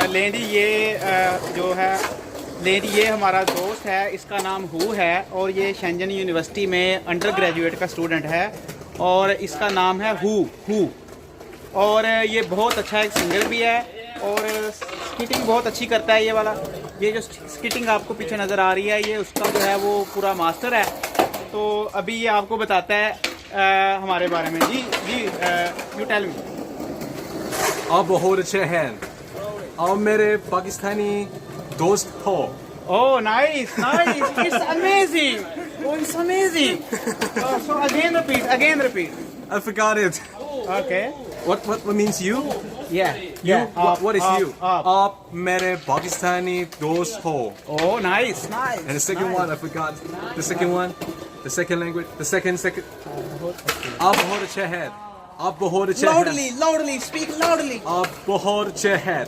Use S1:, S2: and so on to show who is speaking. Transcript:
S1: लेंडी ये जो है लेंडी ये हमारा दोस्त है, इसका नाम हु है और ये शेंजन यूनिवर्सिटी में अंडर ग्रेजुएट का स्टूडेंट है और इसका नाम है हु और ये बहुत अच्छा एक सिंगर भी है और स्किटिंग बहुत अच्छी करता है। ये वाला ये जो स्किटिंग आपको पीछे नज़र आ रही है ये उसका जो है वो पूरा मास्टर है। तो अभी ये आपको बताता है हमारे बारे में। जी जी यू टेल मी।
S2: आप बहुत अच्छे हैं, आप मेरे पाकिस्तानी दोस्त हो।
S1: Oh, nice. It's amazing. Oh, it's amazing. So again repeat.
S2: I forgot it.
S1: Okay.
S2: What means you?
S1: Yeah.
S2: You? What is you?
S1: Up.
S2: आप मेरे पाकिस्तानी दोस्त हो।
S1: Oh, nice.
S2: And the second one, I forgot. The second one, the second language, the second. आप बहुत अच्छे हैं, आप बहुत अच्छे हैं।
S1: Loudly, speak loudly.
S2: आप बहुत अच्छे हैं।